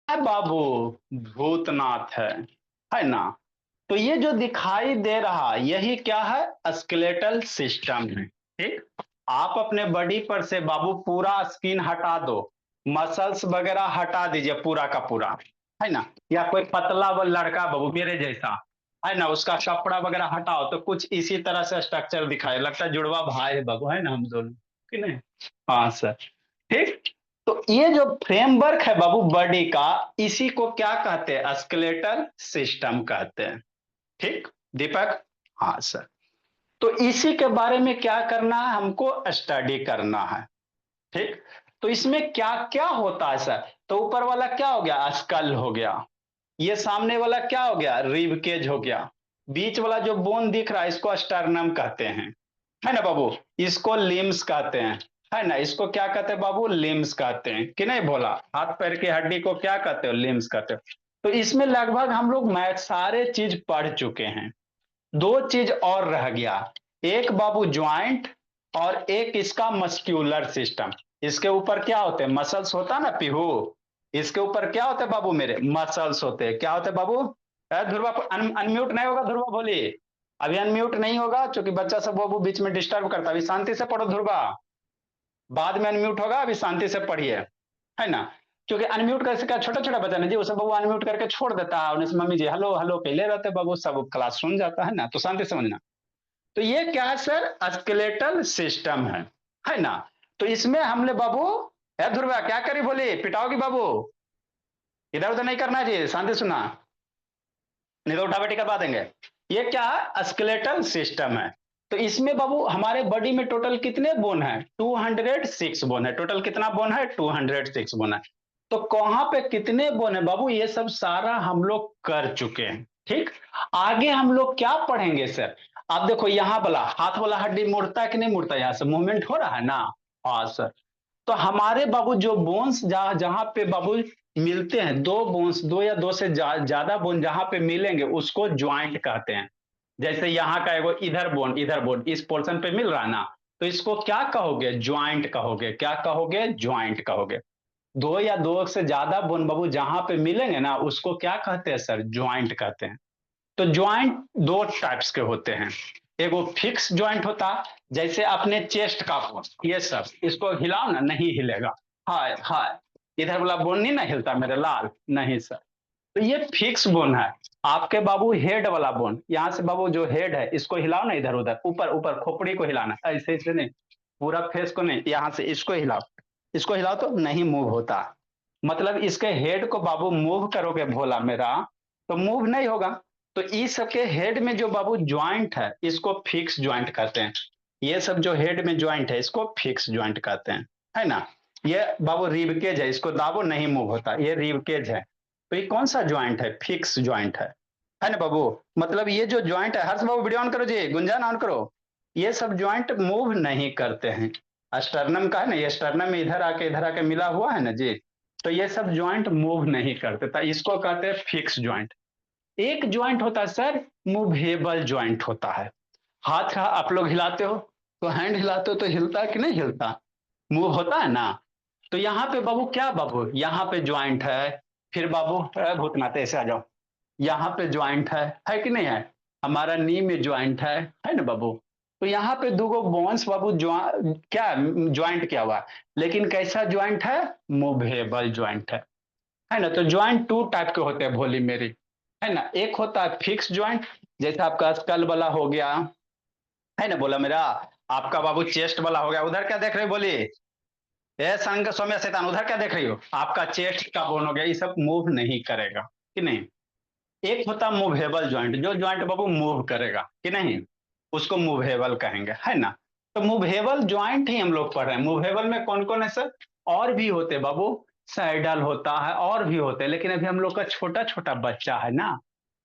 है बाबू, भूतनाथ है ना। तो ये जो दिखाई दे रहा यही क्या है, स्केलेटल सिस्टम है। ठीक, आप अपने बॉडी पर से बाबू पूरा स्किन हटा दो, मसल्स वगैरह हटा दीजिए पूरा का पूरा, है ना। या कोई पतला वो लड़का बाबू मेरे जैसा, है ना, उसका कपड़ा वगैरह हटाओ तो कुछ इसी तरह से स्ट्रक्चर दिखाए, लगता है जुड़वा भाई है बाबू, है ना हम दोनों, कि नहीं। हाँ सर। ठीक, तो ये जो फ्रेमवर्क है बाबू बॉडी का, इसी को क्या कहते हैं, स्केलेटल सिस्टम कहते हैं। ठीक दीपक। हाँ सर। तो इसी के बारे में क्या करना है, हमको स्टडी करना है। ठीक, तो इसमें क्या क्या होता है सर। तो ऊपर वाला क्या हो गया, स्कल हो गया। ये सामने वाला क्या हो गया, रिब केज हो गया। बीच वाला जो बोन दिख रहा है इसको स्टर्नम कहते हैं, है ना बाबू। इसको लिम्स कहते हैं, है ना। इसको क्या कहते हैं बाबू, लिम्स कहते हैं, कि नहीं बोला। हाथ पैर की हड्डी को क्या कहते हो, लिम्स कहते हो। तो इसमें लगभग हम लोग मैथ सारे चीज पढ़ चुके हैं। दो चीज और रह गया, एक बाबू ज्वाइंट, और एक इसका मस्क्यूलर सिस्टम। इसके ऊपर क्या होते हैं, मसल्स होता है ना पीहू। इसके ऊपर क्या होते हैं बाबू मेरे, मसल्स होते हैं। क्या होते हैं बाबू। ध्रुवा अनम्यूट नहीं होगा, ध्रुवा बोलिए। अभी अनम्यूट नहीं होगा क्योंकि बच्चा सब बाबू बीच में डिस्टर्ब करता है। अभी शांति से पढ़ो ध्रुवा, बाद में अनम्यूट होगा, अभी शांति से पढ़िए, है ना। क्योंकि अनम्यूट कैसे, क्या छोटा छोटा बच्चा ना जी, उसे बाबू अनम्यूट करके छोड़ देता है, उन्हें मम्मी जी हेलो हेलो पहले रहते बाबू, सब क्लास सुन जाता है ना, तो शांति से समझना। तो ये क्या है सर, स्केलेटल सिस्टम है ना। तो इसमें हमने बाबू, है ध्रुवा क्या करी बोली, पिटाओगी बाबू। इधर उधर नहीं करना जी, शांति सुना, नहीं तो उठा बैठी करवा देंगे। ये क्या है, स्केलेटल सिस्टम है। तो इसमें बाबू हमारे बॉडी में टोटल कितने बोन है, 206 बोन है। टोटल कितना बोन है, 206 बोन है। तो कहां पे कितने बोन है बाबू, ये सब सारा हम लोग कर चुके हैं। ठीक, आगे हम लोग क्या पढ़ेंगे सर। आप देखो यहाँ वाला हाथ वाला हड्डी मुड़ता है कि नहीं मुड़ता, यहाँ से मूवमेंट हो रहा है ना। हाँ सर। तो हमारे बाबू जो बोन्स जहां जहां पे बाबू मिलते हैं, दो बोन्स, दो या दो से ज्यादा बोन जहां पे मिलेंगे उसको ज्वाइंट कहते हैं। जैसे यहाँ का एगो इधर बोन इस पोर्शन पे मिल रहा है ना, तो इसको क्या कहोगे, ज्वाइंट कहोगे। क्या कहोगे, ज्वाइंट कहोगे। दो या दो से ज्यादा बोन बाबू जहां पे मिलेंगे ना उसको क्या कहते हैं सर, ज्वाइंट कहते हैं। तो ज्वाइंट दो टाइप्स के होते हैं। एगो फिक्स ज्वाइंट होता, जैसे अपने चेस्ट का बोन, ये सब इसको हिलाओ ना नहीं हिलेगा। हाय हाय, इधर वाला बोन नहीं ना हिलता मेरे लाल, नहीं सर। तो ये फिक्स बोन है। आपके बाबू हेड वाला बोन, यहाँ से बाबू जो हेड है इसको हिलाओ ना इधर उधर, ऊपर ऊपर खोपड़ी को हिलाना, ऐसे ऐसे नहीं, पूरा फेस को नहीं, यहाँ से इसको हिलाओ। इसको हिलाओ तो नहीं मूव होता। मतलब इसके हेड को बाबू मूव करोगे भोला मेरा, तो मूव नहीं होगा। तो इस सबके हेड में जो बाबू ज्वाइंट है इसको फिक्स ज्वाइंट कहते हैं। ये सब जो हेड में ज्वाइंट है इसको फिक्स ज्वाइंट कहते हैं, है ना। ये बाबू रिबकेज है, इसको दाबो नहीं मूव होता, ये रिबकेज है। तो ये कौन सा ज्वाइंट है, फिक्स ज्वाइंट है ना बाबू। मतलब ये जो ज्वाइंट है, हर्ष बाबू वीडियो ऑन करो जी, गुंजन ऑन करो। ये सब ज्वाइंट मूव नहीं करते हैं। स्टर्नम का है ना, ये स्टर्नम में इधर आके मिला हुआ है ना जी। तो ये सब ज्वाइंट मूव नहीं करते, तो इसको कहते हैं फिक्स ज्वाइंट। एक ज्वाइंट होता है सर, मूवेबल ज्वाइंट होता है। हाथ का आप लोग हिलाते हो, तो हैंड हिलाते हो तो हिलता है कि नहीं हिलता, मूव होता है ना। तो यहाँ पे बाबू क्या बाबू, यहाँ पे ज्वाइंट है। फिर बाबू भूतनाथ ऐसे आ जाओ, यहाँ पे ज्वाइंट है कि नहीं है। हमारा नी में ज्वाइंट है ना बाबू। तो यहाँ पे दो बोन्स बाबू क्या ज्वाइंट क्या हुआ, लेकिन कैसा ज्वाइंट है, मूवेबल ज्वाइंट है ना। तो ज्वाइंट टू टाइप के होते हैं भोली मेरी, है ना। एक होता है फिक्स ज्वाइंट, जैसे आपका स्कल वाला हो गया, है ना बोला मेरा। आपका बाबू चेस्ट वाला हो गया, उधर क्या देख रहे हो बोलिए। ए संग सौम्य शैतान, उधर क्या देख रही हो, आपका चेस्ट का बोन हो गया, ये सब मूव नहीं करेगा, कि नहीं। एक होता मूवेबल ज्वाइंट, जो ज्वाइंट बाबू मूव करेगा कि नहीं, उसको मूवेबल कहेंगे, है ना। तो मूवेबल ज्वाइंट ही हम लोग पढ़ रहे हैं। मूवेबल में कौन कौन है सर, और भी होते बाबू, सैडल होता है और भी होते हैं, लेकिन अभी हम लोग का छोटा छोटा बच्चा है ना।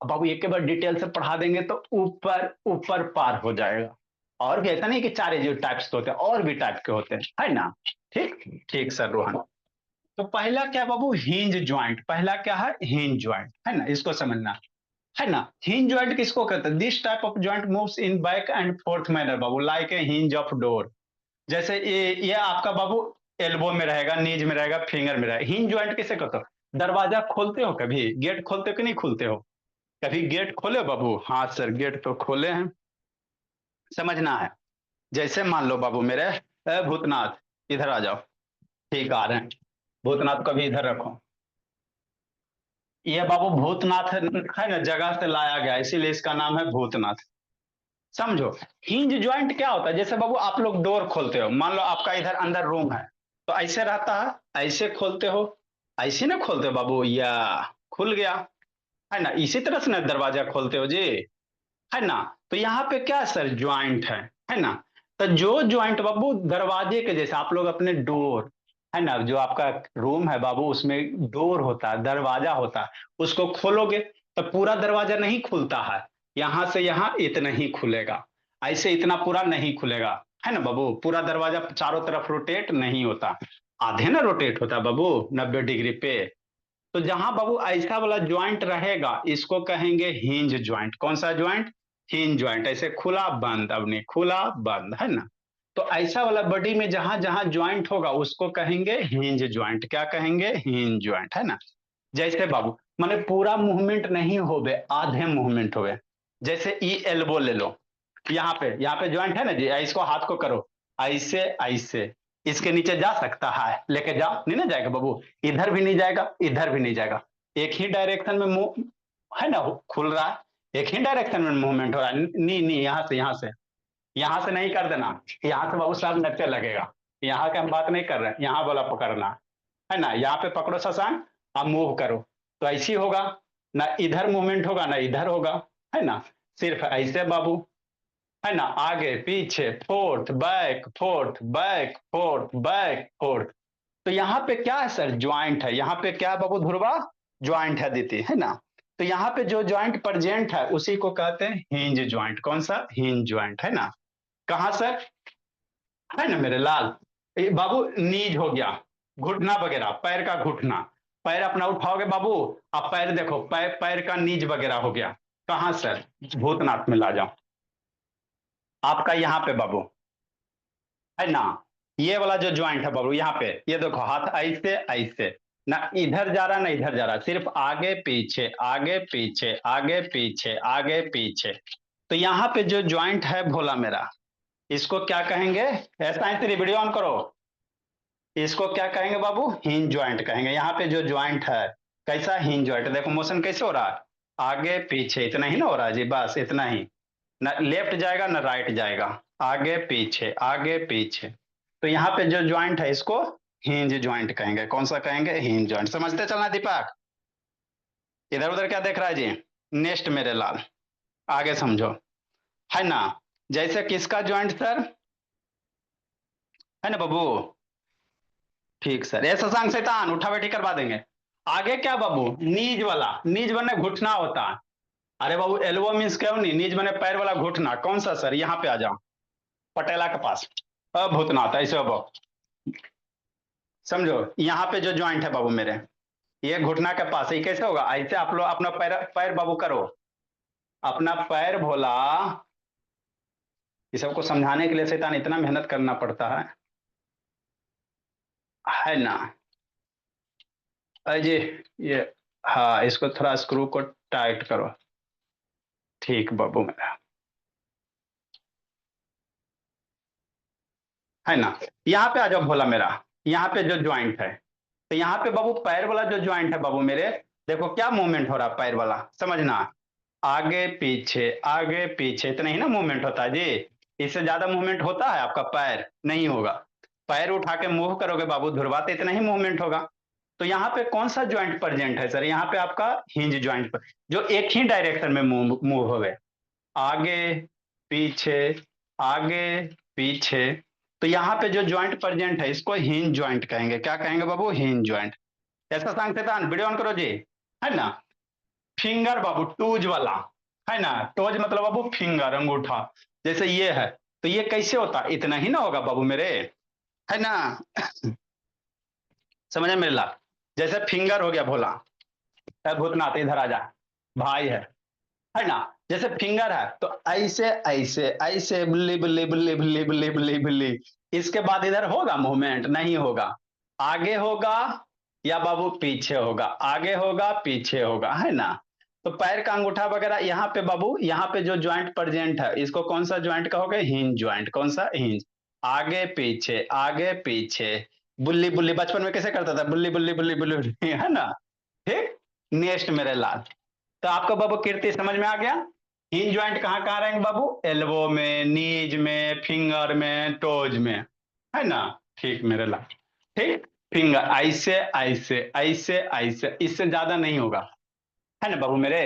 अब बाबू एक के बाद डिटेल से पढ़ा देंगे तो ऊपर ऊपर पार हो जाएगा। और भी ऐसा नहीं कि चार जो टाइप्स के होते हैं, और भी टाइप के होते हैं, है ना। ठीक, ठीक सर रोहन। तो पहला क्या बाबू, हिंज ज्वाइंट। पहला क्या है, हिंज ज्वाइंट, है ना, इसको समझना, है ना। हिंज ज्वाइंट किसको कहते हैं, this type of joint moves in back and fourth manner Babu, like a hinge of door. जैसे ये आपका बाबू एल्बो में रहेगा, नीज में रहेगा, फिंगर में रहेगा। हिंज ज्वाइंट किसे कहते हो, दरवाजा खोलते हो कभी, गेट खोलते हो कि नहीं खोलते हो? कभी गेट खोले हो बाबू? हाँ सर गेट तो खोले हैं। समझना है, जैसे मान लो बाबू मेरे, भूतनाथ इधर आ जाओ। ठीक आ रहे हैं। भूतनाथ को भी इधर रखो। ये बाबू भूतनाथ है ना, जगह से लाया गया, इसीलिए इसका नाम है भूतनाथ। समझो। हिंज ज्वाइंट क्या होता है? जैसे बाबू आप लोग डोर खोलते हो, मान लो आपका इधर अंदर रूम है, तो ऐसे रहता है, ऐसे खोलते हो, ऐसे ना खोलते हो बाबू, या खुल गया, है ना, इसी तरह से ना दरवाजा खोलते हो जी, है ना। तो यहाँ पे क्या सर, ज्वाइंट है ना। तो जो ज्वाइंट बाबू दरवाजे के जैसे, आप लोग अपने डोर, है ना, जो आपका रूम है बाबू, उसमें डोर होता है, दरवाजा होता है, उसको खोलोगे तो पूरा दरवाजा नहीं खुलता है, यहां से यहां इतना ही खुलेगा, ऐसे इतना पूरा नहीं खुलेगा, है ना बाबू। पूरा दरवाजा चारों तरफ रोटेट नहीं होता, आधे ना रोटेट होता है बाबू, 90 डिग्री पे। तो जहां बाबू ऐसा वाला ज्वाइंट रहेगा, इसको कहेंगे हिंज ज्वाइंट। कौन सा ज्वाइंट? Hinge joint. ऐसे खुला बंद, अब नहीं खुला बंद, है ना। तो ऐसा वाला बॉडी में जहां जहां ज्वाइंट होगा उसको कहेंगे हिंज ज्वाइंट। क्या कहेंगे? हिंज ज्वाइंट, है ना। जैसे बाबू माने पूरा मूवमेंट नहीं होवे, आधे मूवमेंट होवे। जैसे ई एल्बो ले लो, यहाँ पे ज्वाइंट है ना जी, इसको हाथ को करो ऐसे ऐसे, इसके नीचे जा सकता है, लेके जाओ, नहीं ना जाएगा बाबू, इधर भी नहीं जाएगा, इधर भी नहीं जाएगा, एक ही डायरेक्शन में मूव, है ना, खुल रहा है, एक ही डायरेक्शन में मूवमेंट हो रहा है। नहीं नहीं, यहाँ से नहीं कर देना, यहाँ से बाबू साहब नक्शे लगेगा, यहाँ के हम बात नहीं कर रहे हैं, यहाँ वाला पकड़ना, है ना। यहाँ पे पकड़ो शशांक, आप मूव करो, तो ऐसी होगा ना, इधर मूवमेंट होगा ना इधर होगा, है ना। सिर्फ ऐसे बाबू, है ना, आगे पीछे, fourth back fourth back fourth back fourth. तो यहाँ पे क्या है सर? ज्वाइंट है। यहाँ पे क्या है बाबू ध्रुवा? ज्वाइंट है दीदी, है ना। तो यहाँ पे जो ज्वाइंट प्रेजेंट है उसी को कहते हैं हिंज ज्वाइंट। कौन सा? हिंज ज्वाइंट, है ना। कहाँ सर? है ना मेरे लाल, बाबू नीज हो गया, घुटना वगैरह, पैर का घुटना, पैर अपना उठाओगे बाबू, आप पैर देखो, पैर का नीज वगैरह हो गया। कहाँ सर? भूतनाथ में ला जाओ, आपका यहाँ पे बाबू, है ना। ये वाला जो ज्वाइंट है बाबू, यहाँ पे ये देखो, हाथ ऐसे ऐसे, ना इधर जा रहा ना इधर जा रहा, सिर्फ आगे पीछे आगे पीछे आगे पीछे आगे पीछे। तो यहाँ पे जो ज्वाइंट है भोला मेरा, इसको क्या कहेंगे? ऐसा ही तेरी वीडियो ऑन करो, इसको क्या कहेंगे बाबू? हिंज ज्वाइंट कहेंगे। यहाँ पे जो ज्वाइंट है, कैसा? Hinge joint. देखो मोशन कैसे हो रहा है, आगे पीछे, इतना ही ना हो रहा है जी, बस इतना ही, ना लेफ्ट जाएगा ना राइट जाएगा, आगे पीछे। तो यहाँ पे जो ज्वाइंट है इसको हिंज ज्वाइंट कहेंगे। कौन सा कहेंगे? Hinge joint. समझते चलना दीपक, इधर उधर क्या देख रहा है जी। नेक्स्ट मेरे लाल, आगे समझो, है ना। जैसे किसका ज्वाइंट सर, है ना बाबू? ठीक सर, ये शशांक शैतान उठा बैठी करवा देंगे। आगे क्या बाबू? नीज वाला, नीज बने घुटना होता है। अरे बाबू एल्बो मीन्स क्यों नहीं, नीज बने पैर वाला घुटना। कौन सा सर? यहाँ पे आ जाओ, पटेला के पास, अब भूतनाथ ऐसे अब समझो। यहाँ पे जो ज्वाइंट है बाबू मेरे, ये घुटना के पास, ये कैसे होगा? ऐसे आप लोग अपना पैर पैर बाबू करो, अपना पैर भोला। ये सबको समझाने के लिए शैतान इतना मेहनत करना पड़ता है ना। अजय ये, हाँ इसको थोड़ा स्क्रू को टाइट करो। ठीक बाबू मेरा, है ना। यहाँ पे आ जाओ भोला मेरा, यहाँ पे जो ज्वाइंट है, तो यहाँ पे बाबू पैर वाला जो ज्वाइंट है बाबू मेरे, देखो क्या मूवमेंट हो रहा है पैर वाला, समझना। आगे पीछे इतना ही ना मूवमेंट होता है जी, इससे ज्यादा मूवमेंट होता है आपका? पैर नहीं होगा। पैर उठा के मूव करोगे बाबू ध्रुवा, तो इतना ही मूवमेंट होगा। तो यहाँ पे कौन सा ज्वाइंट प्रेजेंट है सर? यहाँ पे आपका हिंज ज्वाइंट पर, जो एक ही डायरेक्शन में मूव मूव हो गए, आगे पीछे आगे पीछे। तो यहाँ पे जो ज्वाइंट प्रेजेंट है इसको हिंज ज्वाइंट कहेंगे। क्या कहेंगे बाबू? Hinge joint. ऐसा सांग शैतान वीडियो ऑन करो जी, है ना। फिंगर बाबू टूज वाला, है ना। टोज मतलब बाबू फिंगर, अंगूठा, जैसे ये है, तो ये कैसे होता? इतना ही ना होगा बाबू मेरे, है ना। समझे मेरे लाल? जैसे फिंगर हो गया भोला, भूतनाथ इधर आ जा, भाई है ना। जैसे फिंगर है तो ऐसे ऐसे ऐसे, बिल्ली बिल्ली बिल्ली बिल्ली बिल्ली बिल्ली बिल्ली, इसके बाद इधर होगा मूवमेंट? नहीं होगा। आगे होगा या बाबू पीछे होगा, आगे होगा पीछे होगा, है ना। तो पैर का अंगूठा वगैरह यहाँ पे बाबू, यहाँ पे जो ज्वाइंट प्रेजेंट है इसको कौन सा ज्वाइंट कहोगे? Hinge joint. कौन सा? हिंज। आगे पीछे आगे पीछे। बुल्ली बुल्ली बचपन में कैसे करता था? बुल्ली बुल्ली बुल्ली बुल्ली बुल्ली, है ना। ठीक। नेक्स्ट मेरे लाल, तो आपको बाबू कीर्ति समझ में आ गया। हिंज ज्वाइंट कहाँ कहाँ रहेंगे बाबू? एल्बो में, नीज में, फिंगर में, टोज में, है ना। ठीक मेरे लाल। ठीक। फिंगर ऐसे ऐसे ऐसे ऐसे, इससे ज्यादा नहीं होगा, है ना बाबू मेरे।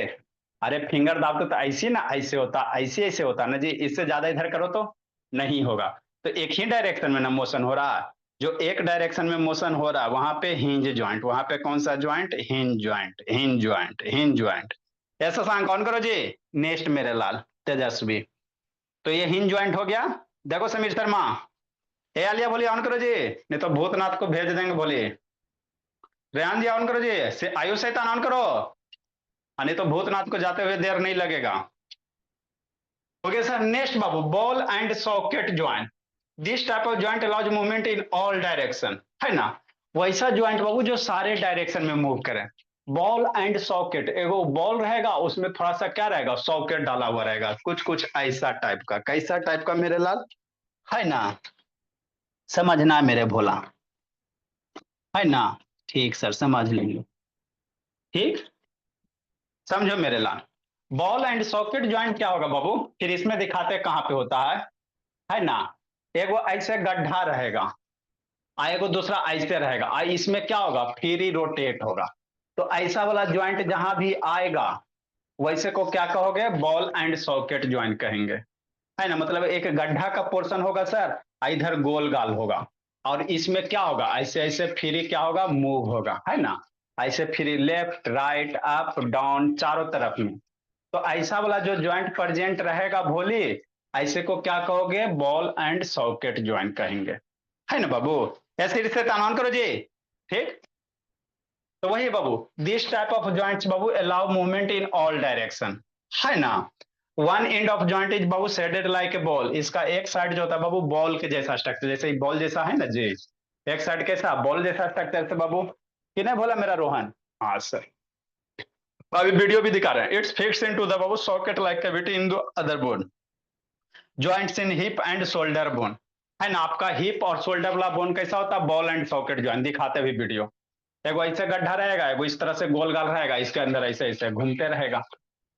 अरे फिंगर दाबते तो ऐसे ना, ऐसे होता, ऐसे ऐसे होता ना जी, इससे ज्यादा इधर करो तो नहीं होगा। तो एक ही डायरेक्शन में ना मोशन हो रहा है। जो एक डायरेक्शन में मोशन हो रहा है वहां पे हिंज ज्वाइंट, वहां पे कौन सा joint? Hinge joint, hinge joint, hinge joint. ऐसा सांग कौन करो जी। नेक्स्ट मेरे लाल तेजस्वी। तो ये हिंज ज्वाइंट हो गया। देखो समीर शर्मा, ए आलिया बोलिए ऑन करो जी, नहीं तो भूतनाथ को भेज देंगे बोलिए। रेहान जी ऑन करो जी, आयुष शैतान ऑन करो, नहीं तो भूतनाथ को जाते हुए देर नहीं लगेगा। Okay sir. Next Babu, ball and socket joint. This type of joint allows movement in all direction, है ना। वैसा ज्वाइंट बाबू जो सारे डायरेक्शन में मूव करे। बॉल एंड सॉकेट, एगो बॉल रहेगा उसमें थोड़ा सा क्या रहेगा? सॉकेट डाला हुआ रहेगा, कुछ कुछ ऐसा टाइप का। कैसा टाइप का मेरे लाल? है ना। समझना मेरे भोला, है ना। ठीक सर, समझ लेंगे। ठीक। समझो मेरे लाल। बॉल एंड सॉकेट ज्वाइंट क्या होगा बाबू? फिर इसमें दिखाते कहां पे होता है ना। एगो ऐसे गड्ढा रहेगा, एगो दूसरा ऐसे रहेगा, इसमें क्या होगा? फ्री रोटेट होगा। तो ऐसा वाला ज्वाइंट जहां भी आएगा वैसे को क्या कहोगे? बॉल एंड सॉकेट ज्वाइंट कहेंगे, है ना। मतलब एक गड्ढा का पोर्शन होगा सर, इधर गोल गाल होगा, और इसमें क्या होगा? ऐसे ऐसे फ्री क्या होगा? मूव होगा, है ना। ऐसे free left right up down चारों तरफ में। तो ऐसा वाला जो ज्वाइंट प्रेजेंट रहेगा भोली, ऐसे को क्या कहोगे? बॉल एंड सॉकेट ज्वाइंट कहेंगे, है ना बाबू। ऐसे रिश्ते तमाम करो जी। ठीक। तो वही बाबू, दिस टाइप ऑफ ज्वाइंट्स बाबू allow movement in all direction, है ना। One end of joint is बाबू शेडेड लाइक ए बॉल। इसका एक साइड जो होता है बाबू बॉल के जैसा स्ट्रक्चर, जैसे बॉल जैसा है ना जी। एक साइड कैसा? बॉल जैसा स्ट्रक्चर से बाबू। किने बोला मेरा रोहन? हाँ सर। अभी वीडियो भी दिखा रहे हैं। It's fix into the Babu socket like cavity in the other bone. Joints in hip and shoulder bone, है ना। आपका हिप और शोल्डर वाला बोन कैसा होता है? बॉल एंड सॉकेट ज्वाइंट दिखाते हुए वीडियो। एगो ऐसे गड्ढा रहेगा, एगो इस तरह से गोल गाल रहेगा, इसके अंदर ऐसे ऐसे घूमते रहेगा,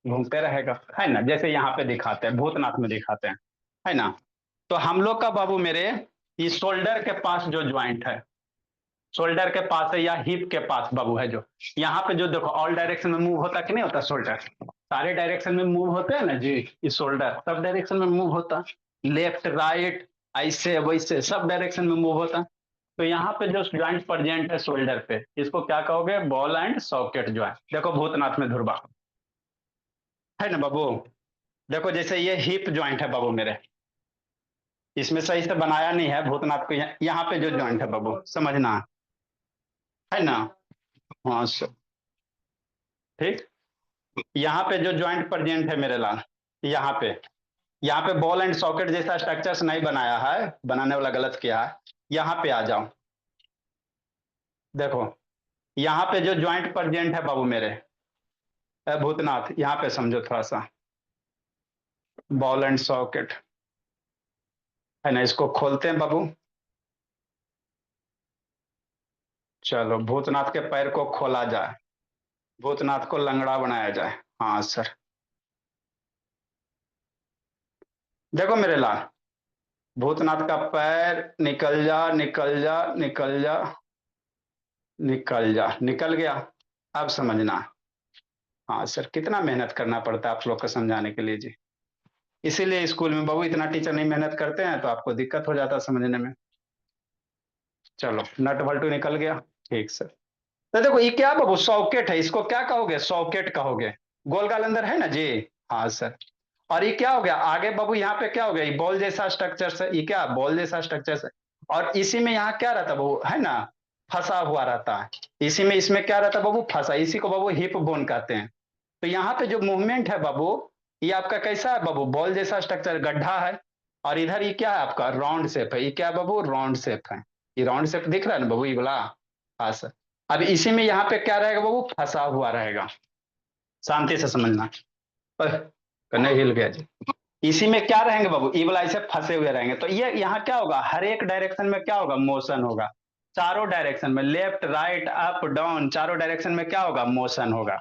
घूमते रहेगा, है ना। जैसे यहाँ पे दिखाते हैं, भूतनाथ में दिखाते हैं, है ना। तो हम लोग का बाबू मेरे, इस शोल्डर के पास जो ज्वाइंट है, शोल्डर के पास है या हिप के पास बाबू है, जो यहाँ पे जो देखो ऑल डायरेक्शन में मूव होता कि नहीं होता? शोल्डर सारे डायरेक्शन में मूव होते हैं ना जी। इस शोल्डर सब डायरेक्शन में मूव होता, लेफ्ट राइट ऐसे वैसे सब डायरेक्शन में मूव होता। तो यहाँ पे जो ज्वाइंट प्रेजेंट है शोल्डर पे, इसको क्या कहोगे? Ball and socket joint. देखो भूतनाथ में ध्रुवा, है ना बाबू। देखो जैसे ये हिप ज्वाइंट है बाबू मेरे, इसमें सही से बनाया नहीं है भूतनाथ को। यहाँ पे जो ज्वाइंट है बाबू समझना, है ना। हाँ सर। ठीक। यहाँ पे जो ज्वाइंट प्रेजेंट है मेरे लाल, यहाँ पे, यहाँ पे बॉल एंड सॉकेट जैसा स्ट्रक्चर्स नहीं बनाया है, बनाने वाला गलत किया है। यहाँ पे आ जाओ। देखो यहाँ पे जो ज्वाइंट प्रेजेंट है बाबू मेरे, भूतनाथ, यहाँ पे समझो थोड़ा सा। बॉल एंड सॉकेट, है ना। इसको खोलते हैं बाबू। चलो भूतनाथ के पैर को खोला जाए, भूतनाथ को लंगड़ा बनाया जाए। हाँ सर। देखो मेरे लाल, भूतनाथ का पैर निकल जा निकल जा निकल जा निकल जा, निकल गया। अब समझना। हाँ सर, कितना मेहनत करना पड़ता है आप लोग को समझाने के लिए जी। इसीलिए स्कूल में बाबू इतना टीचर नहीं मेहनत करते हैं, तो आपको दिक्कत हो जाता है समझने में। चलो नट बल्टू निकल गया। ठीक सर। तो देखो ये क्या बाबू? सॉकेट है, इसको क्या कहोगे? सॉकेट कहोगे। गोल गाल अंदर है ना जी। हाँ सर। और ये क्या हो गया आगे बाबू? यहाँ पे क्या हो गया? ये बॉल जैसा स्ट्रक्चर से, ये क्या बॉल जैसा स्ट्रक्चर से, और इसी में यहाँ क्या रहता है बाबू? है ना, फंसा हुआ रहता है। इसी में, इसमें क्या रहता है बाबू? फंसा। इसी को बाबू हिप बोन कहते हैं। तो यहाँ पे जो मूवमेंट है बाबू, ये आपका कैसा है बाबू? बॉल जैसा स्ट्रक्चर, गड्ढा है। और इधर ये क्या है आपका? राउंड शेप है। ये क्या है बाबू? राउंड शेप है। ये राउंड शेप दिख रहा है ना बाबू, ये बोला। हाँ सर। अब इसी में यहाँ पे क्या रहेगा बाबू, फंसा हुआ रहेगा, शांति से समझना। नहीं हिल गया जी। इसी में क्या रहेंगे बाबू, ई वाला ऐसे फंसे हुए रहेंगे, तो ये यहाँ क्या होगा, हर एक डायरेक्शन में क्या होगा, मोशन होगा। चारों डायरेक्शन में, लेफ्ट राइट अप डाउन, चारों डायरेक्शन में क्या होगा, मोशन होगा।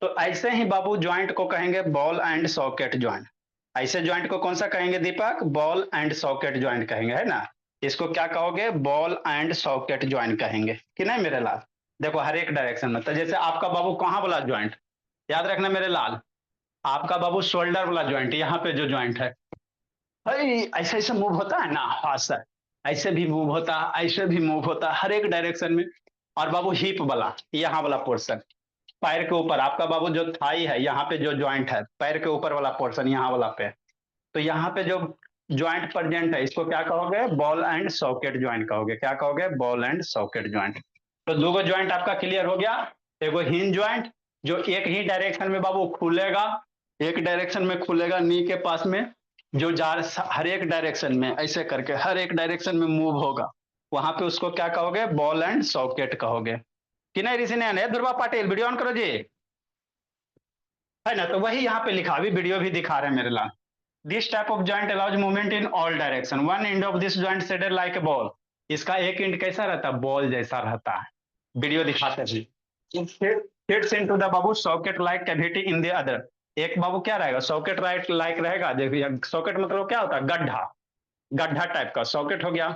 तो ऐसे ही बाबू ज्वाइंट को कहेंगे बॉल एंड सॉकेट ज्वाइंट। ऐसे ज्वाइंट को कौन सा कहेंगे दीपक, बॉल एंड सॉकेट ज्वाइंट कहेंगे, है ना। इसको क्या कहोगे, बॉल एंड सॉकेट ज्वाइंट कहेंगे कि नहीं मेरे लाल। देखो हर एक डायरेक्शन में, तो जैसे आपका बाबू कहाँ वाला ज्वाइंट, याद रखना मेरे लाल, आपका बाबू शोल्डर वाला ज्वाइंट, यहाँ पे जो ज्वाइंट है, ऐसे ऐसे मूव होता है ना, हाँ सर, ऐसे भी मूव होता है, ऐसे भी मूव होता है, हर एक डायरेक्शन में। और बाबू हिप वाला, यहाँ वाला पोर्शन, पैर के ऊपर आपका बाबू जो थाई है, यहाँ पे जो ज्वाइंट है, पैर के ऊपर वाला पोर्शन, यहाँ वाला पे, तो यहाँ पे जो ज्वाइंट प्रेजेंट है, इसको क्या कहोगे, बॉल एंड सॉकेट ज्वाइंट कहोगे, क्या कहोगे, बॉल एंड सॉकेट ज्वाइंट। तो दो ज्वाइंट आपका क्लियर हो गया। एगो हिंज ज्वाइंट, जो एक ही डायरेक्शन में बाबू खुलेगा, एक डायरेक्शन में खुलेगा नी के पास में, जो जा हर एक डायरेक्शन में ऐसे करके हर एक डायरेक्शन में मूव होगा, वहां पे उसको क्या कहोगे, बॉल एंड सॉकेट कहोगे कि नहीं ऋषि ने। ध्रुवा पाटिल वीडियो ऑन करो जी, है ना। तो वही यहाँ पे लिखा, अभी वीडियो भी दिखा रहे हैं मेरे लाल। This type of joint allows movement in all direction, one end of this joint shaded like a ball. इसका एक एंड कैसा रहता है, बॉल जैसा रहता है, वीडियो दिखाते हैं। Fits into the Babu socket like cavity in the other. एक बाबू क्या रहेगा, सॉकेट राइट लाइक रहेगा, देखिए सॉकेट मतलब क्या होता है, गड्ढा, गड्ढा टाइप का सॉकेट हो गया।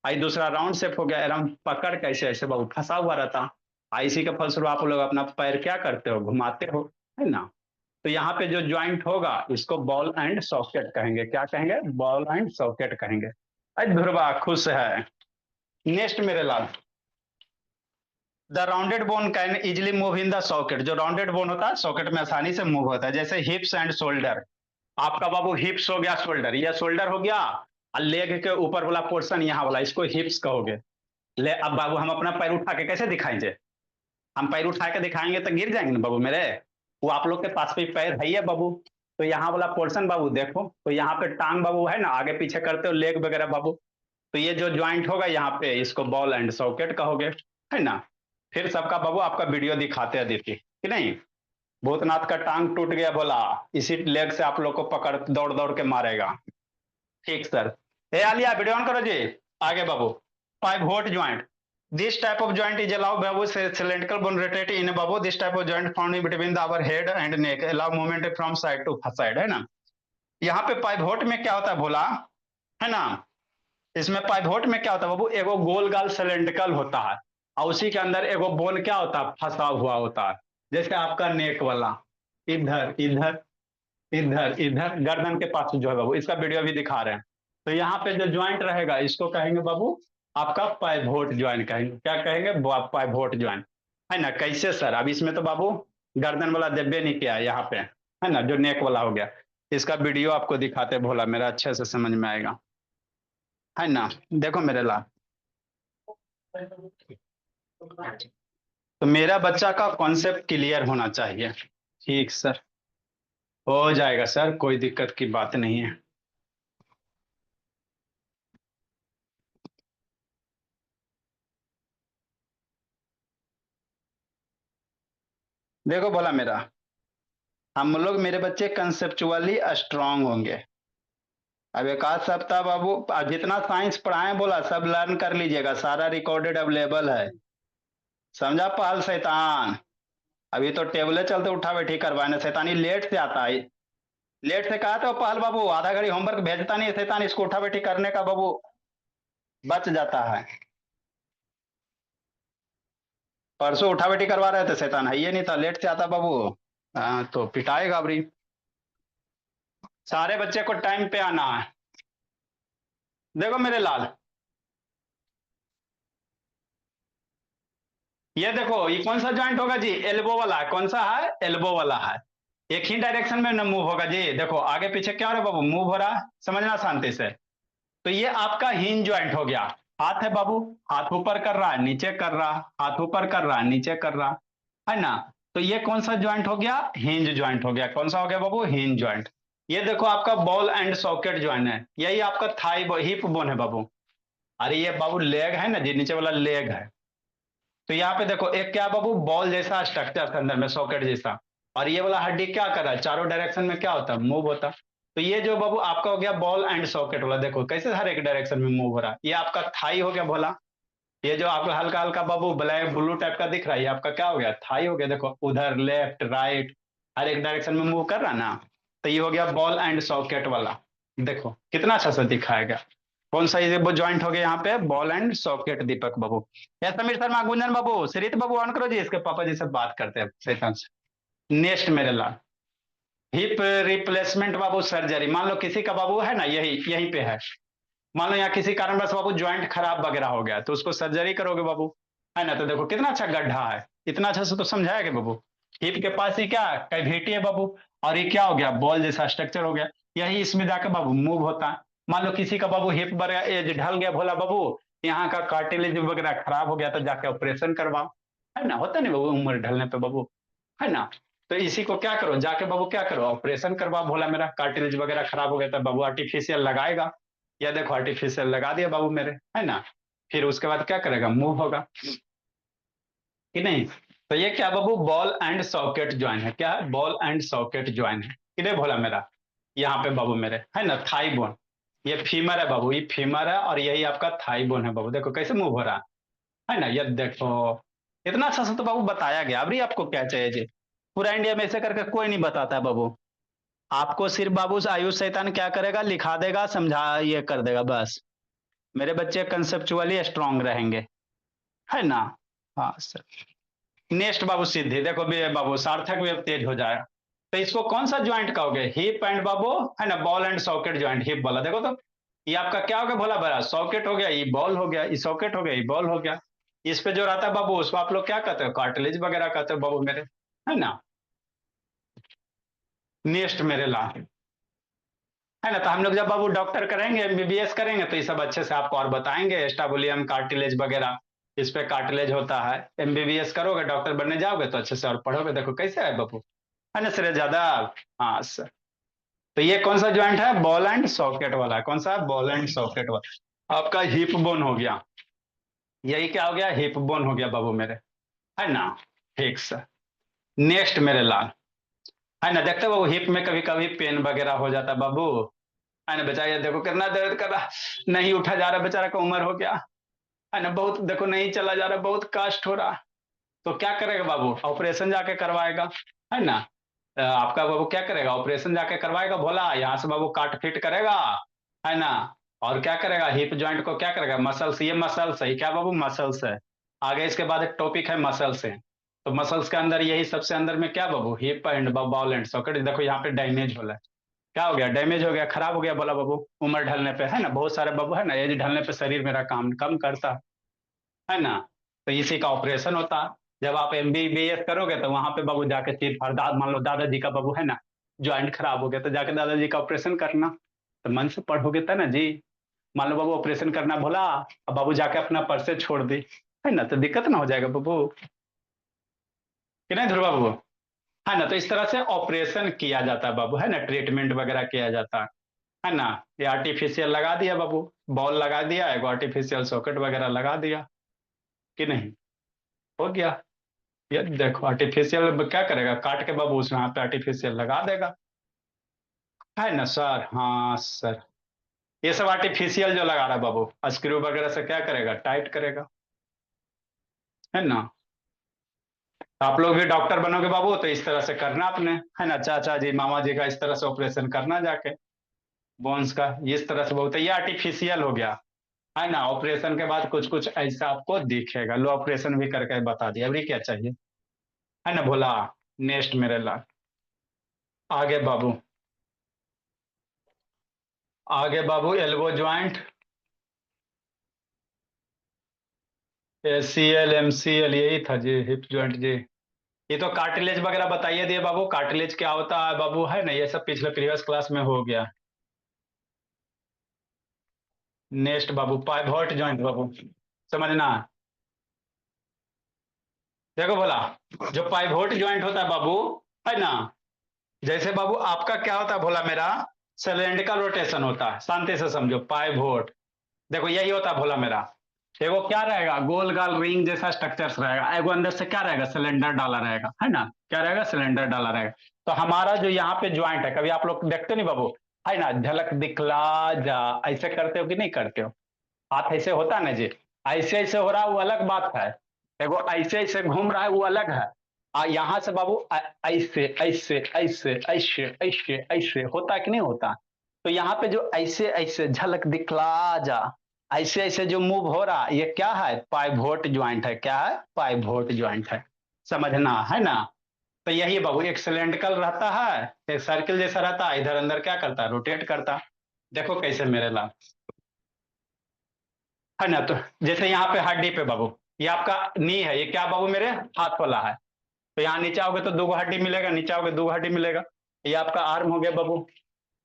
आई दूसरा राउंड शेप हो गया, अराउंड पकड़ कैसे ऐसे बाबू फंसा हुआ रहता। इसी के फलस्वरूप आप लोग अपना पैर क्या करते हो, घुमाते हो, है ना। तो यहाँ पे जो ज्वाइंट होगा, इसको बॉल एंड सॉकेट कहेंगे, क्या कहेंगे, बॉल एंड सॉकेट कहेंगे। अरे ध्रुवा खुश है। नेक्स्ट मेरे लाल, the rounded bone can easily move in the socket. जो राउंडेड बोन होता है सॉकेट में आसानी से मूव होता है, जैसे हिप्स एंड शोल्डर। आपका बाबू हिप्स हो गया, शोल्डर, यह शोल्डर हो गया, और लेग के ऊपर वाला पोर्शन यहाँ वाला, इसको हिप्स कहोगे। ले अब बाबू हम अपना पैर उठा के कैसे दिखाएंगे, हम पैर उठा के दिखाएंगे तो गिर जाएंगे ना बाबू मेरे। वो आप लोग के पास भी पैर है ही है बाबू। तो यहाँ वाला पोर्शन बाबू देखो, तो यहाँ पे टांग बाबू है ना, आगे पीछे करते हो लेग वगैरह बाबू। तो ये जो ज्वाइंट होगा यहाँ पे, इसको बॉल एंड सॉकेट कहोगे, है ना। फिर सबका बाबू आपका वीडियो दिखाते हैं, देखिए कि नहीं। भूतनाथ का टांग टूट गया बोला, इसी लेग से आप लोग को पकड़ दौड़ दौड़ के मारेगा। ठीक सर। ए आलिया वीडियो ऑन करो जी। आगे बाबू, pivot joint. This type of joint is allow babu cylindrical bone rotate in a babu. This type of joint found in between the our head and neck, allow movement from side to side, है ना। यहाँ पे pivot में क्या होता है भोला, है ना। इसमें पाइवोट में क्या होता है बाबू, एगो गोल गाल सिलेंड्रिकल होता है, और उसी के अंदर एगो बोन क्या होता है, फंसा हुआ होता है। जैसे आपका नेक वाला, इधर इधर इधर इधर गर्दन के पास जो है बाबू, इसका वीडियो भी दिखा रहे हैं। तो यहाँ पे जो ज्वाइंट रहेगा, इसको कहेंगे बाबू आपका पाइवोट ज्वाइंट कहेंगे, क्या कहेंगे, पाइवोट ज्वाइंट, है ना। कैसे सर, अब इसमें तो बाबू गर्दन वाला देबे नहीं किया है यहाँ पे, है ना, जो नेक वाला हो गया। इसका वीडियो आपको दिखाते भोला मेरा, अच्छे से समझ में आएगा, है ना। देखो मेरे लाल, तो मेरा बच्चा का कॉन्सेप्ट क्लियर होना चाहिए। ठीक सर, हो जाएगा सर, कोई दिक्कत की बात नहीं है। देखो बोला मेरा, हम लोग मेरे बच्चे कंसेप्चुअली स्ट्रांग होंगे। अब एक आध सप्ताह बाबू जितना साइंस पढ़ाएं बोला सब लर्न कर लीजिएगा, सारा रिकॉर्डेड अवेलेबल है, समझा पहल शैतान। अभी तो टेबले चलते उठा बैठी करवाने, शैतानी लेट से आता है। लेट से कहा तो पहल बाबू आधा घड़ी होमवर्क भेजता नहीं है शैतान, इसको उठा बैठी करने का बाबू बच जाता है। परसों उठा बैठी करवा रहे थे, शैतान है ये नहीं था, लेट से आता बाबू। हाँ तो पिटाएगा अबरी। सारे बच्चे को टाइम पे आना है। देखो मेरे लाल, ये देखो ये कौन सा ज्वाइंट होगा जी, एल्बो वाला है, कौन सा है, एल्बो वाला है। एक ही डायरेक्शन में न मूव होगा जी, देखो आगे पीछे क्या हो रहा है बाबू, मूव हो रहा है, समझना शांति से। तो ये आपका हिंज ज्वाइंट हो गया। हाथ है बाबू, हाथ ऊपर कर रहा है नीचे कर रहा, हाथ ऊपर कर रहा है नीचे कर रहा, है ना। तो ये कौन सा ज्वाइंट हो गया, हिंज ज्वाइंट हो गया। कौन सा हो गया बाबू, हिंज ज्वाइंट। ये देखो आपका बॉल एंड सॉकेट ज्वाइंट है, यही आपका थाई हिप बोन है बाबू। अरे ये बाबू लेग है ना जी, नीचे वाला लेग है, तो यहाँ पे देखो एक क्या बाबू बॉल जैसा स्ट्रक्चर के अंदर में सॉकेट जैसा, और ये वाला हड्डी क्या कर रहा है, चारों डायरेक्शन में क्या होता है, मूव होता है। तो ये जो बाबू आपका हो गया बॉल एंड सॉकेट वाला, देखो कैसे हर एक डायरेक्शन में मूव हो रहा है। ये आपका थाई हो गया भोला। ये जो आपका हल्का हल्का बाबू ब्लैक ब्लू टाइप का दिख रहा है, ये आपका क्या हो गया, थाई हो गया। देखो उधर लेफ्ट राइट हर एक डायरेक्शन में मूव कर रहा ना। तो ये हो गया बॉल एंड सॉकेट वाला। देखो कितना अच्छा सा दिखाएगा। कौन सा ये वो ज्वाइंट हो गया यहाँ पे, बॉल एंड सॉकेट, दीपक बाबू। या समीर शर्मा, गुंजन बाबू, श्रीत बाबू, ऑन करो जी, इसके पापा जी से बात करते हैं शैतान से। नेक्स्ट मेरे लाल, हिप रिप्लेसमेंट बाबू सर्जरी। मान लो किसी का बाबू है ना, यही यहीं पे है। मान लो यहाँ किसी कारणवश बाबू ज्वाइंट खराब वगैरह हो गया, तो उसको सर्जरी करोगे बाबू, है ना। तो देखो कितना अच्छा गड्ढा है, इतना अच्छा से तो समझाया गया बाबू। हिप के पास ही क्या कैविटी है बाबू, और ये क्या हो गया, बॉल जैसा स्ट्रक्चर हो गया। यही इसमें जाकर बाबू मूव होता है। मान लो किसी का बाबू हिप वगैरह ढल गया भोला बाबू, यहाँ का कार्टिलेज वगैरह खराब हो गया, तो जाके ऑपरेशन करवाओ, है ना। होता नहीं बाबू उम्र ढलने पे बाबू, है ना। तो इसी को क्या करो, जाके बाबू क्या करो, ऑपरेशन करवा भोला मेरा, कार्टिलेज वगैरह खराब हो गया था बाबू, आर्टिफिशियल लगाएगा। या देखो आर्टिफिशियल लगा दिया बाबू मेरे, है ना। फिर उसके बाद क्या करेगा, मूव होगा कि नहीं। तो ये क्या बाबू, बॉल एंड सॉकेट ज्वाइन है। क्या है, बॉल एंड सॉकेट ज्वाइन है। किधर भोला मेरा, यहाँ पे बाबू मेरे, है ना, थाई बोन। ये फीमर है बाबू, ये फीमर है, और यही आपका थाई बोन है बाबू। देखो कैसे मूव हो रहा है ना। ये देखो इतना अच्छा सा तो बाबू बताया गया। अभी आपको क्या चाहिए जी, पूरा इंडिया में ऐसे करके कोई नहीं बताता है बाबू। आपको सिर्फ बाबू आयुष शैतान क्या करेगा, लिखा देगा, समझा ये कर देगा बस। मेरे बच्चे कंसेप्चुअली स्ट्रांग रहेंगे, है ना। हाँ सर। नेक्स्ट बाबू सिद्धि, देखो भी बाबू सार्थक भी अब तेज हो जाएगा। तो इसको कौन सा ज्वाइंट कहोगे, हिप एंड बाबू, है ना, ball and socket joint, hip वाला। देखो तो ये आपका क्या हो गया भोला बड़ा, सॉकेट हो गया, ये बॉल हो गया, ये सॉकेट हो गया, ये बॉल हो गया। इस पे जो रहता है बाबू उसको आप लोग क्या कहते हो, कार्टिलेज वगैरह कहते हो बाबू मेरे, है ना। नेक्स्ट मेरे ला, है ना। तो हम लोग जब बाबू डॉक्टर करेंगे, एमबीबीएस करेंगे, तो ये सब अच्छे से आपको और बताएंगे, एस्टाबुलियम कार्टिलेज वगैरह, इस पे कार्टिलेज होता है। एमबीबीएस करोगे, डॉक्टर बनने जाओगे तो अच्छे से और पढ़ोगे। देखो कैसे है बाबू, है ना सर ज्यादा। हाँ सर। तो ये कौन सा ज्वाइंट है, बॉल एंड सॉकेट वाला है। कौन सा, बॉल एंड सॉकेट वाला। आपका हिप बोन हो गया, यही क्या हो गया, हिप बोन हो गया बाबू मेरे, है ना। ठीक सर। नेक्स्ट मेरे लाल, है ना, देखते हो बाबू हिप में कभी कभी पेन वगैरह हो जाता है बाबू, है ना। बेचारा देखो कितना दर्द कर रहा, नहीं उठा जा रहा, बेचारा का उम्र हो गया, है ना। बहुत देखो नहीं चला जा रहा, बहुत कष्ट हो रहा। तो क्या करेगा बाबू, ऑपरेशन जाके करवाएगा, है ना। आपका बाबू क्या करेगा, ऑपरेशन जाके करवाएगा भोला, यहाँ से बाबू काट फिट करेगा, है ना। और क्या करेगा, हिप जॉइंट को क्या करेगा, मसल्स, ये मसल्स है क्या बाबू, मसल्स है। आगे इसके बाद एक टॉपिक है मसल्स है। तो मसल्स के अंदर यही सबसे अंदर में क्या बाबू, hip and ball and socket. देखो यहाँ पे डैमेज हो रहा है, क्या हो गया, डैमेज हो गया, खराब हो गया बोला बाबू, उम्र ढलने पे, है ना। बहुत सारे बाबू है ना, एज ढलने पे शरीर मेरा काम कम करता है ना। तो इसी का ऑपरेशन होता। जब आप एमबीबीएस करोगे तो वहां पे बाबू जाके चीर फाड़, मान लो दादाजी का बाबू है ना, ज्वाइंट खराब हो गया, तो जाके दादाजी का ऑपरेशन करना। तो मन से पढ़ोगे तो ना जी। मान लो बाबू ऑपरेशन करना बोला, अब बाबू जाके अपना पर्से छोड़ दी, है ना, तो दिक्कत ना हो जाएगा बाबू, कि नहीं ध्रुव बाबू, है ना। तो इस तरह से ऑपरेशन किया जाता है बाबू, है ना, ट्रीटमेंट वगैरह किया जाता है ना। ये आर्टिफिशियल लगा दिया बाबू, बॉल लगा दिया, एक आर्टिफिशियल सॉकेट वगैरह लगा दिया, कि नहीं, हो गया। ये देखो आर्टिफिशियल क्या करेगा, काट के बाबू उसमें यहाँ पे आर्टिफिशियल लगा देगा, है ना सर। हाँ सर। ये सब आर्टिफिशियल जो लगा रहा है बाबू, स्क्रू वगैरह से क्या करेगा, टाइट करेगा, है ना। आप लोग भी डॉक्टर बनोगे बाबू तो इस तरह से करना अपने, है ना, चाचा जी मामा जी का इस तरह से ऑपरेशन करना जाके, बोन्स का इस तरह से बहुत, ये आर्टिफिशियल हो गया, है ना। ऑपरेशन के बाद कुछ कुछ ऐसा आपको दिखेगा। लो ऑपरेशन भी करके बता दिया, अभी क्या चाहिए, है ना भोला। नेक्स्ट मेरे लाल, आगे बाबू, आगे बाबू elbow joint, C L M C L यही था जी, हिप ज्वाइंट जी। ये तो कार्टिलेज वगैरह बताइए दिए बाबू, कार्टिलेज क्या होता है बाबू, है ना, ये सब पिछले प्रीवियस क्लास में हो गया। नेक्स्ट बाबू पाइवोट ज्वाइंट बाबू, समझना। देखो बोला, जो पाइवोट ज्वाइंट होता है बाबू, है ना, जैसे बाबू आपका क्या होता है भोला मेरा, सिलेंड्रिकल रोटेशन होता है, शांति से समझो, पाइवोट। देखो यही होता है भोला मेरा, एगो क्या रहेगा, गोल गाल रिंग जैसा स्ट्रक्चर्स रहेगा, एगो अंदर से क्या रहेगा, सिलेंडर डाला रहेगा, है ना, क्या रहेगा, सिलेंडर डाला रहेगा। तो हमारा जो यहाँ पे ज्वाइंट है, कभी आप लोग देखते नहीं बाबू, है ना, झलक दिखला जा, ऐसे करते हो कि नहीं करते हो, हाथ ऐसे होता है ना जी, ऐसे ऐसे हो रहा है वो अलग बात है, एगो ऐसे ऐसे घूम रहा है वो अलग है। यहाँ से बाबू ऐसे ऐसे ऐसे ऐसे ऐसे ऐसे होता है कि नहीं होता। तो यहाँ पे जो ऐसे ऐसे झलक दिखला जा, ऐसे ऐसे जो मूव हो रहा है, ये क्या है, पाइवोट ज्वाइंट है, क्या है, पाइवोट ज्वाइंट है, समझना है ना। तो यही बाबू, एक सिलेंड्रिकल रहता है, एक सर्किल जैसा रहता है, इधर अंदर क्या करता है, रोटेट करता है। देखो कैसे मेरे लाल, है ना। तो जैसे यहाँ पे हड्डी पे बाबू, ये आपका नी है, ये क्या बाबू मेरे, हाथ वाला है। तो यहाँ नीचे आओगे तो दो हड्डी मिलेगा, नीचे आओगे दो हड्डी मिलेगा। ये आपका आर्म हो गया बाबू,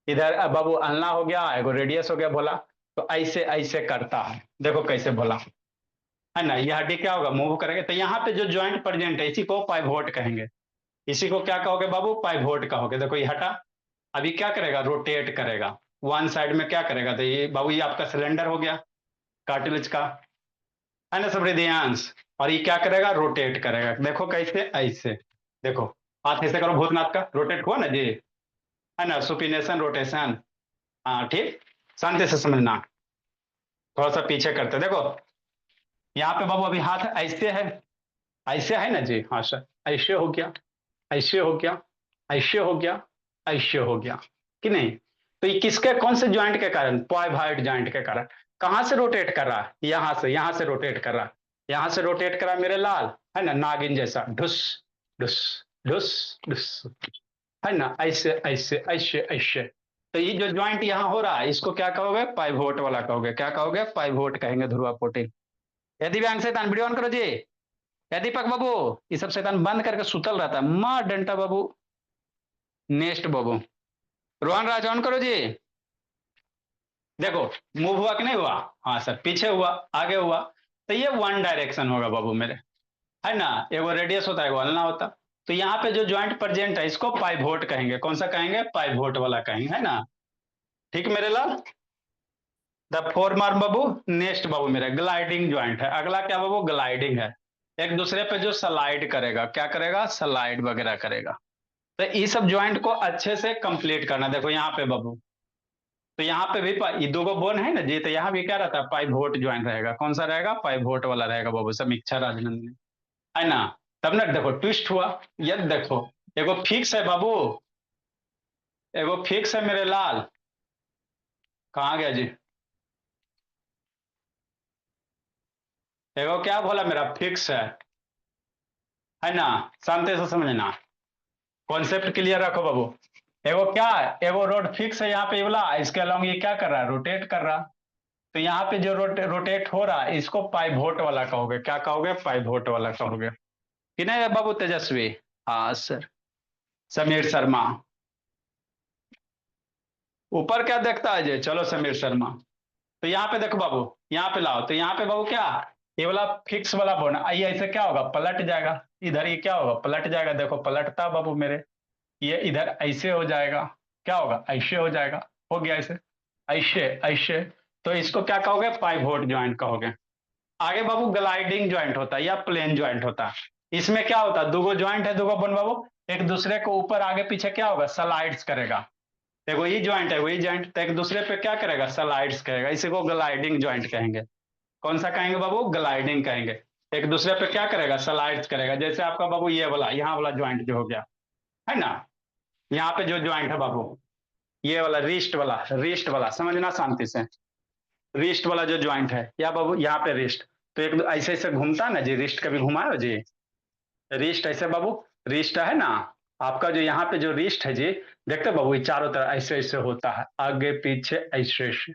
इधर बाबू अल्ना हो गया, एगो रेडियस हो गया भोला। तो ऐसे ऐसे करता है, देखो कैसे भोला, है ना, ये हड्डी क्या होगा, मूव करेंगे। तो यहाँ पे जो ज्वाइंट प्रेजेंट है, इसी को पाइवोट कहेंगे। इसी को क्या कहोगे बाबू, पाइवोट कहोगे। देखो ये हटा, अभी क्या करेगा, रोटेट करेगा वन साइड में, क्या करेगा, तो ये बाबू ये आपका सिलेंडर हो गया कार्टिलेज का, है ना, सब हृदयांश। और ये क्या करेगा, रोटेट करेगा, देखो कैसे, ऐसे देखो, हाथ ऐसे करो, भूतनाथ का रोटेट हुआ ना जी, है ना, सुपिनेशन रोटेशन। हाँ ठीक, शांति से समझना, थोड़ा सा पीछे करते देखो। यहाँ पे बाबू अभी हाथ ऐसे है, ऐसे है ना जी, हाँ सर, ऐसे हो गया, ऐसे हो गया, ऐसे हो गया, ऐसे हो गया, कि नहीं। तो ये किसके, कौन से ज्वाइंट के कारण, पॉइवॉइड ज्वाइंट के कारण। कहां से रोटेट कर रहा है, यहां से रोटेट कर रहा है, यहां से रोटेट कर रहा है मेरे लाल, है ना, नागिन जैसा, ढुस ढुस ढुस ढुस, है ना, ऐसे ऐसे ऐसे ऐसे। तो ये जो ज्वाइंट यहाँ हो रहा है, इसको क्या कहोगे, पाइवोट वाला कहोगे, क्या कहोगे, पाइवोट कहेंगे, ध्रुवा प्रोटीन। यदि व्यंग शैतान वीडियो ऑन करो जी, या दीपक बाबू, ये सब शैतान बंद करके सुतल रहता है, माँ डंटा बाबू, नेक्स्ट बाबू, रोहन राज ऑन करो जी। देखो मूव हुआ कि नहीं हुआ, हाँ सर, पीछे हुआ, आगे हुआ। तो ये वन डायरेक्शन होगा बाबू मेरे, है ना, एगो रेडियस होता है, एगो अल्ना होता। तो यहाँ पे जो ज्वाइंट प्रेजेंट है, इसको पाइवोट कहेंगे, कौन सा कहेंगे, पाइवोट वाला कहेंगे, है ना। ठीक मेरे लाल, द फोर्म आर्म बाबू, नेक्स्ट बाबू मेरा ग्लाइडिंग ज्वाइंट है, अगला क्या बाबू, ग्लाइडिंग है, एक दूसरे पे जो स्लाइड करेगा, क्या करेगा, स्लाइड वगैरह करेगा। तो ये सब ज्वाइंट को अच्छे से कंप्लीट करना। देखो यहाँ पे बाबू, तो यहाँ पे भी ये दो बोन है ना जी, तो यहाँ भी क्या रहता है, पाइवोट ज्वाइंट रहेगा, कौन सा रहेगा, पाइवोट वाला रहेगा बाबू, समीक्षा राजनंदन, है ना। तब ना देखो ट्विस्ट हुआ, ये देखो, एगो फिक्स है बाबू, एगो फिक्स है मेरे लाल, कहाँ गया जी, एगो क्या बोला मेरा, फिक्स है ना, शांति से समझना, कॉन्सेप्ट क्लियर रखो बाबू। एगो क्या है, एगो रोड फिक्स है यहाँ पे, ये वाला, इसके अलावा ये क्या कर रहा है, रोटेट कर रहा। तो यहाँ पे जो रोटेट हो रहा है, इसको पाइवोट वाला कहोगे, क्या कहोगे, पाइवोट वाला कहोगे, कि नहीं बाबू तेजस्वी। हाँ सर, समीर शर्मा, ऊपर क्या देखता है जी, चलो समीर शर्मा। तो यहाँ पे देखो बाबू, यहाँ पे लाओ, तो यहाँ पे बाबू क्या, ये वाला फिक्स वाला बोन, आइए ऐसे क्या होगा, पलट जाएगा, इधर ये क्या होगा, पलट जाएगा, देखो पलटता बाबू मेरे, ये इधर ऐसे हो जाएगा, क्या होगा, ऐसे हो जाएगा, हो गया ऐसे, ऐसे ऐसे। तो इसको क्या कहोगे, पाइवोट ज्वाइंट कहोगे। आगे बाबू ग्लाइडिंग ज्वाइंट होता है या प्लेन ज्वाइंट होता है। इसमें क्या होता है, दो ज्वाइंट है, दो बोन बाबू, एक दूसरे को ऊपर आगे पीछे क्या होगा, स्लाइड्स करेगा। देखो ये ज्वाइंट है, वही ज्वाइंट, तो एक दूसरे पे क्या करेगा, स्लाइड्स करेगा, इसी को ग्लाइडिंग ज्वाइंट कहेंगे। कौन सा कहेंगे बाबू, ग्लाइडिंग कहेंगे। एक दूसरे पे क्या करेगा, स्लाइड्स करेगा, जैसे आपका बाबू ये वाला, यहाँ वाला ज्वाइंट जो हो गया, है ना, यहाँ पे जो ज्वाइंट है बाबू, ये वाला रिस्ट वाला, रिस्ट वाला समझना शांति से, रिस्ट वाला जो ज्वाइंट है, या बाबू यहाँ पे रिस्ट, तो एक ऐसे ऐसे घूमता ना जी, रिस्ट कभी घुमाए हो जी, रिस्ट ऐसे बाबू, रिस्ट है ना, आपका जो यहाँ पे जो रिस्ट है जी, देखते बाबू ये चारों तरफ ऐसे ऐसे होता है, आगे पीछे ऐसे ऐसे,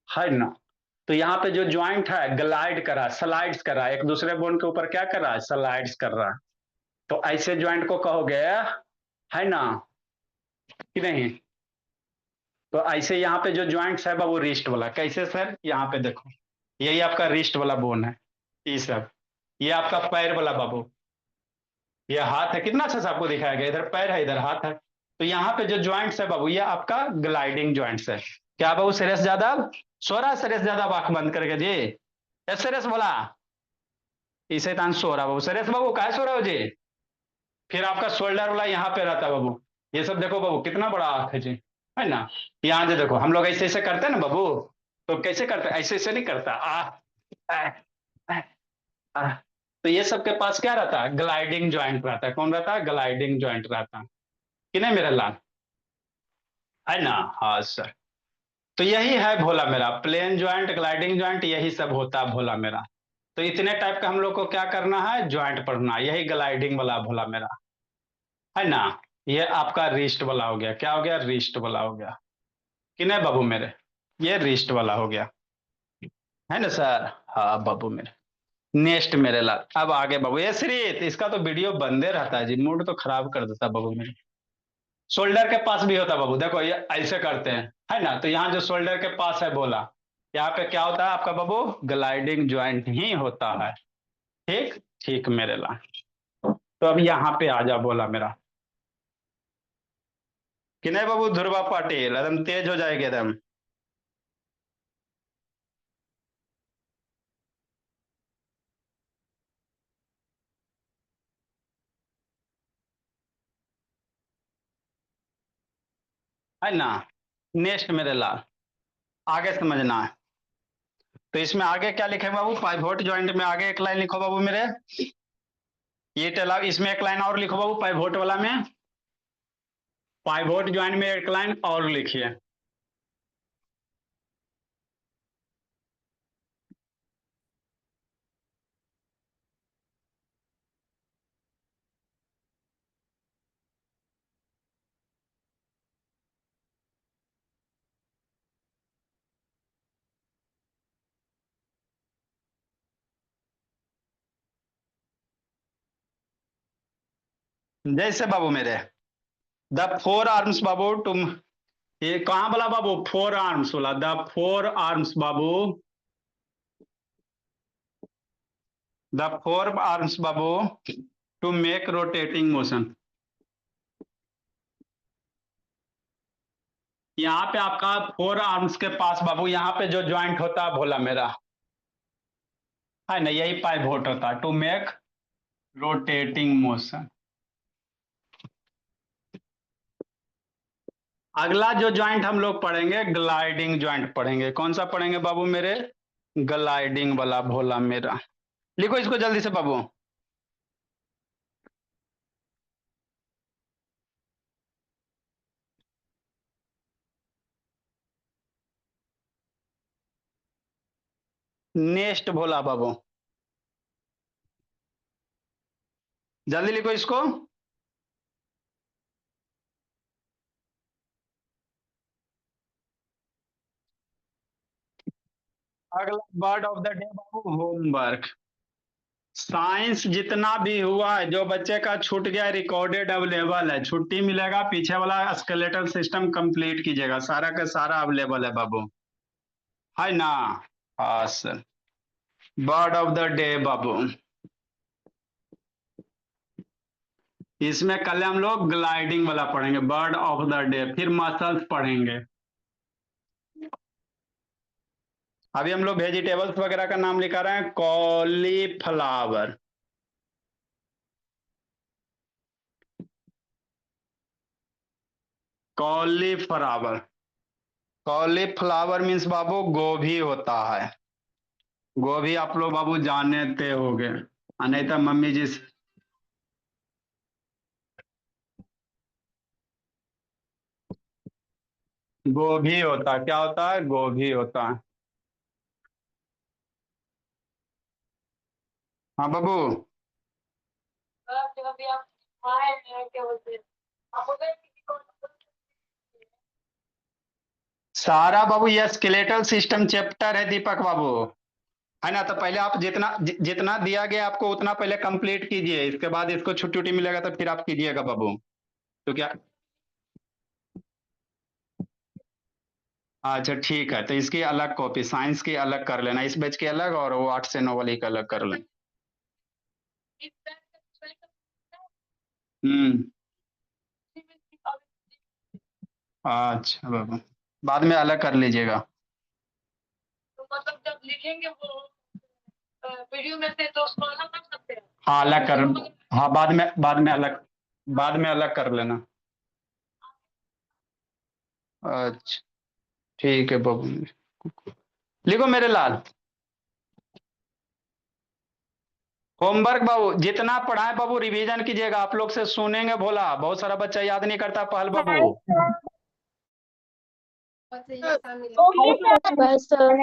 है ना। तो यहाँ पे जो ज्वाइंट है, ग्लाइड कर रहा है, स्लाइड्स कर रहा है, एक दूसरे बोन के ऊपर क्या कर रहा है, स्लाइड्स कर रहा है। तो ऐसे ज्वाइंट को कहोगे, है ना, कि नहीं। तो ऐसे यहाँ पे जो ज्वाइंट्स है वो रिस्ट वाला, कैसे सर, यहाँ पे देखो, यही आपका रिस्ट वाला बोन है, ये सब, ये आपका पैर वाला बाबू, ये हाथ है, कितना अच्छा से आपको दिखाया गया, इधर पैर है, इधर हाथ है। तो यहाँ पे जो ज्वाइंट्स है बाबू, ये आपका ग्लाइडिंग ज्वाइंट्स है। क्या बाबू सुरेश यादव, सो रहा सुरेश यादव, आंख बंद करके जी, सुरेश बोला, ई शैतान सो रहा बाबू। सुरेश बाबू काहे सो रहे हो जी? फिर आपका शोल्डर वाला यहाँ पे रहता है बाबू। ये सब देखो बाबू, कितना बड़ा आंख है जी, है ना। यहाँ जो देखो, हम लोग ऐसे ऐसे करते हैं ना बाबू, तो कैसे करते हैं? ऐसे ऐसे नहीं करता। आ, आ, आ। तो ये सब के पास क्या रहता है? ग्लाइडिंग ज्वाइंट रहता है। कौन रहता है? ग्लाइडिंग ज्वाइंट रहता है कि नहीं मेरा लाल, है ना। हाँ सर। तो यही है भोला मेरा, प्लेन ज्वाइंट, ग्लाइडिंग ज्वाइंट, यही सब होता है भोला मेरा। तो इतने टाइप का हम लोग को क्या करना है? ज्वाइंट पढ़ना। यही ग्लाइडिंग वाला भोला मेरा, है ना। ये आपका रिस्ट वाला हो गया। क्या हो गया? रिस्ट वाला हो गया कि नहीं बाबू मेरे? ये रिस्ट वाला हो गया, है ना सर। हाँ बाबू मेरे। नेक्स्ट मेरे लाल, अब आगे बाबू। ये श्रीत, इसका तो वीडियो बंदे रहता है जी, मूड तो खराब कर देता बाबू मेरे। शोल्डर के पास भी होता है बाबू, देखो ये ऐसे करते हैं, है ना। तो यहाँ जो शोल्डर के पास है बोला, यहाँ पे क्या होता है आपका बाबू? ग्लाइडिंग ज्वाइंट ही होता है। ठीक ठीक मेरे लाल। तो अब यहाँ पे आ जा बोला मेरा, कि नहीं बाबू ध्रुवा पाटिल, एकदम तेज हो जाएगा एकदम। है ना। नेक्स्ट मेरे लाल, आगे समझना है। तो इसमें आगे क्या लिखे बाबू? पाइवोट ज्वाइंट में आगे एक लाइन लिखो बाबू मेरे। ये टेला, इसमें एक लाइन और लिखो बाबू पाइवोट वाला में। पाइवोट ज्वाइंट में एक लाइन और लिखिए। जैसे बाबू मेरे, द फोर आर्म्स बाबू तुम, ये कहाँ बोला बाबू? फोर आर्म्स बोला, द फोर आर्म्स बाबू, द फोर आर्म्स बाबू टू मेक रोटेटिंग मोशन। यहाँ पे आपका फोर आर्म्स के पास बाबू, यहाँ पे जो ज्वाइंट होता है भोला मेरा, है ना, यही पाइवोट होता है, टू मेक रोटेटिंग मोशन। अगला जो ज्वाइंट हम लोग पढ़ेंगे, ग्लाइडिंग ज्वाइंट पढ़ेंगे। कौन सा पढ़ेंगे बाबू मेरे? ग्लाइडिंग वाला भोला मेरा। लिखो इसको जल्दी से बाबू। नेक्स्ट भोला बाबू, जल्दी लिखो इसको। अगला word of the day Babu, homework. Science जितना भी हुआ है, जो बच्चे का छूट गया रिकॉर्डेड अवेलेबल है। छुट्टी मिलेगा, पीछे वाला स्केलेटल सिस्टम कंप्लीट कीजिएगा, सारा का सारा अवेलेबल है बाबू, है ना। हाँ sir. Word of the day बाबू, इसमें कल हम लोग ग्लाइडिंग वाला पढ़ेंगे, बर्ड ऑफ द डे। फिर मसल्स पढ़ेंगे। अभी हम लोग वेजिटेबल्स वगैरह का नाम लिखा रहे हैं। कॉलीफ्लावर, कॉलीफ्लावर, कॉलीफ्लावर मीन्स बाबू गोभी होता है। गोभी आप लोग बाबू जानते होगे, नहीं तो मम्मी जी गोभी होता है। क्या होता है? गोभी होता है। हाँ बाबू। सारा बाबू ये स्केलेटल सिस्टम चैप्टर है दीपक बाबू, है ना। तो पहले आप जितना दिया गया आपको उतना पहले कंप्लीट कीजिए, इसके बाद इसको छुट्टी उट्टी मिलेगा तो फिर आप कीजिएगा बाबू। तो क्या? अच्छा ठीक है, तो इसकी अलग कॉपी, साइंस की अलग कर लेना, इस बैच की अलग, और वो 8 से 9 वाली का अलग कर लें। हम्म। अच्छा बाबू, बाद में अलग कर लीजिएगा। वीडियो में थे तो उसको अलग कर सकते हैं। हाँ अलग कर, हाँ बाद में अलग कर लेना। अच्छा ठीक है बाबू, लिखो मेरे लाल। होमवर्क बाबू जितना पढ़ाए बाबू रिवीजन कीजिएगा, आप लोग से सुनेंगे भोला, बहुत सारा बच्चा याद नहीं करता पहल बाबू। Okay sir. Bye sir.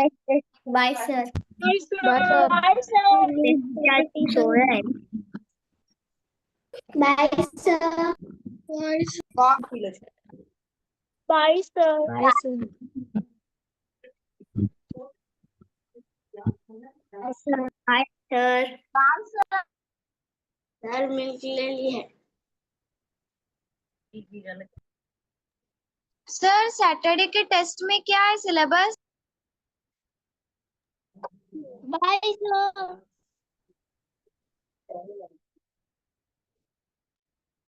Bye sir. Bye sir. Bye sir. विद्यार्थी सो रहा है। Bye sir. Bye sir. Bye sir. Bye sir. Sir milk ले ली है। सर सैटरडे के टेस्ट में क्या है सिलेबस? Bye sir.